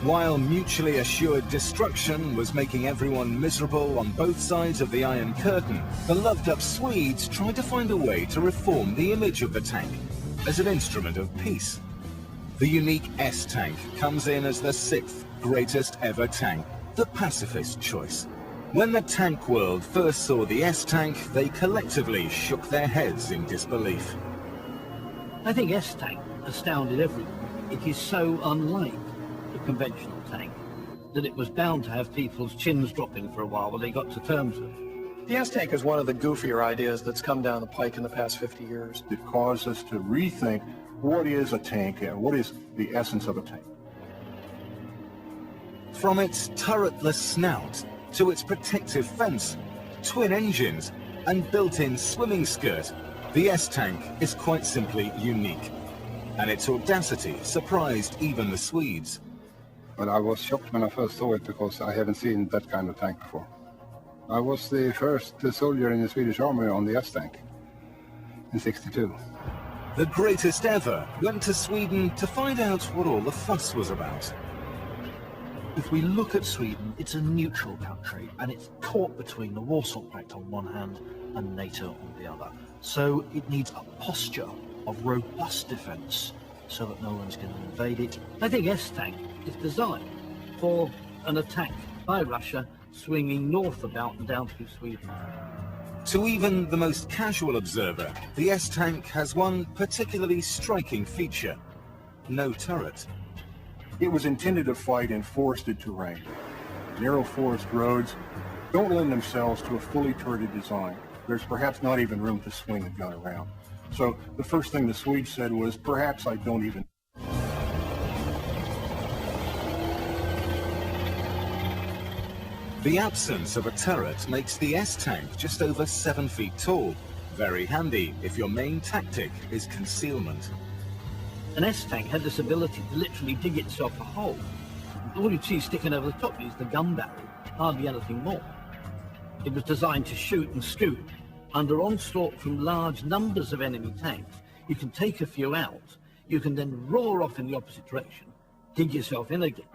While mutually assured destruction was making everyone miserable on both sides of the Iron Curtain, the loved-up Swedes tried to find a way to reform the image of the tank as an instrument of peace. The unique S-tank comes in as the sixth greatest ever tank, the pacifist choice. When the tank world first saw the S-tank, they collectively shook their heads in disbelief. I think S-tank astounded everyone. It is so unlike the conventional tank that it was bound to have people's chins dropping for a while they got to terms with. The S-tank is one of the goofier ideas that's come down the pike in the past 50 years. It caused us to rethink what is a tank and what is the essence of a tank. From its turretless snout to its protective fence, twin engines and built-in swimming skirt, the S-tank is quite simply unique. And its audacity surprised even the Swedes. Well, I was shocked when I first saw it because I haven't seen that kind of tank before. I was the first soldier in the Swedish army on the S-tank in '62. The greatest ever went to Sweden to find out what all the fuss was about. If we look at Sweden, it's a neutral country, and it's caught between the Warsaw Pact on one hand and NATO on the other. So it needs a posture of robust defence so that no one's going to invade it. I think S-tank is designed for an attack by Russia swinging north about and down through Sweden. To even the most casual observer, the S-tank has one particularly striking feature: no turret. It was intended to fight in forested terrain. Narrow forest roads don't lend themselves to a fully turreted design. There's perhaps not even room to swing a gun around. So the first thing the Swedes said was, perhaps I don't even. The absence of a turret makes the S-tank just over 7 feet tall. Very handy if your main tactic is concealment. An S-tank had this ability to literally dig itself a hole. All you'd see sticking over the top is the gun barrel, hardly anything more. It was designed to shoot and scoot. Under onslaught from large numbers of enemy tanks, you can take a few out, you can then roar off in the opposite direction, dig yourself in again.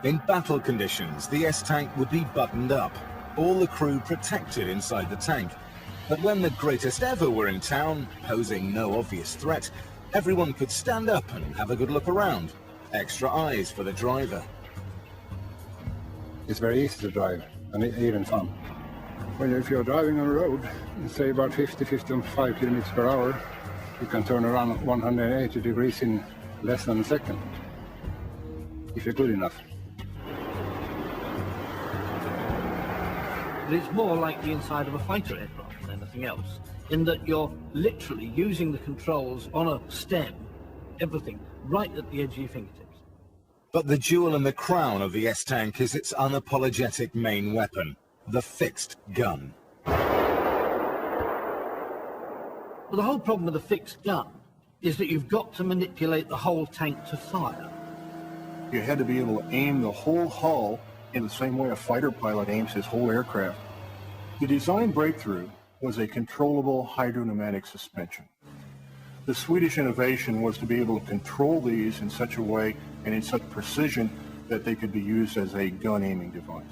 In battle conditions, the S-tank would be buttoned up, all the crew protected inside the tank. But when the greatest ever were in town, posing no obvious threat, everyone could stand up and have a good look around. Extra eyes for the driver. It's very easy to drive, and even fun. If you're driving on the road, say about 55 kilometers per hour, you can turn around 180 degrees in less than a second, if you're good enough. But it's more like the inside of a fighter aircraft than anything else, in that you're literally using the controls on a stem, everything, right at the edge of your fingertips. But the jewel in the crown of the S-tank is its unapologetic main weapon, the fixed gun. Well, the whole problem with the fixed gun is that you've got to manipulate the whole tank to fire. You had to be able to aim the whole hull in the same way a fighter pilot aims his whole aircraft. The design breakthrough was a controllable hydropneumatic suspension. The Swedish innovation was to be able to control these in such a way and in such precision that they could be used as a gun aiming device.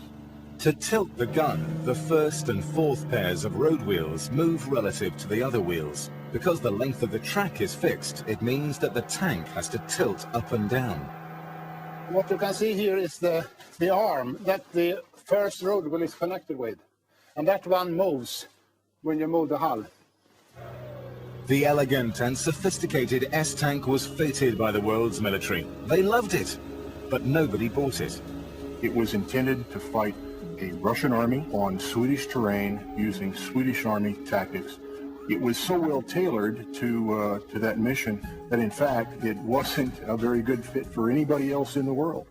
To tilt the gun, the first and fourth pairs of road wheels move relative to the other wheels. Because the length of the track is fixed, it means that the tank has to tilt up and down. What you can see here is the arm that the first road wheel is connected with. And that one moves when you move the hull. The elegant and sophisticated S-tank was feted by the world's military. They loved it, but nobody bought it. It was intended to fight a Russian army on Swedish terrain using Swedish army tactics. It was so well tailored to that mission that in fact it wasn't a very good fit for anybody else in the world.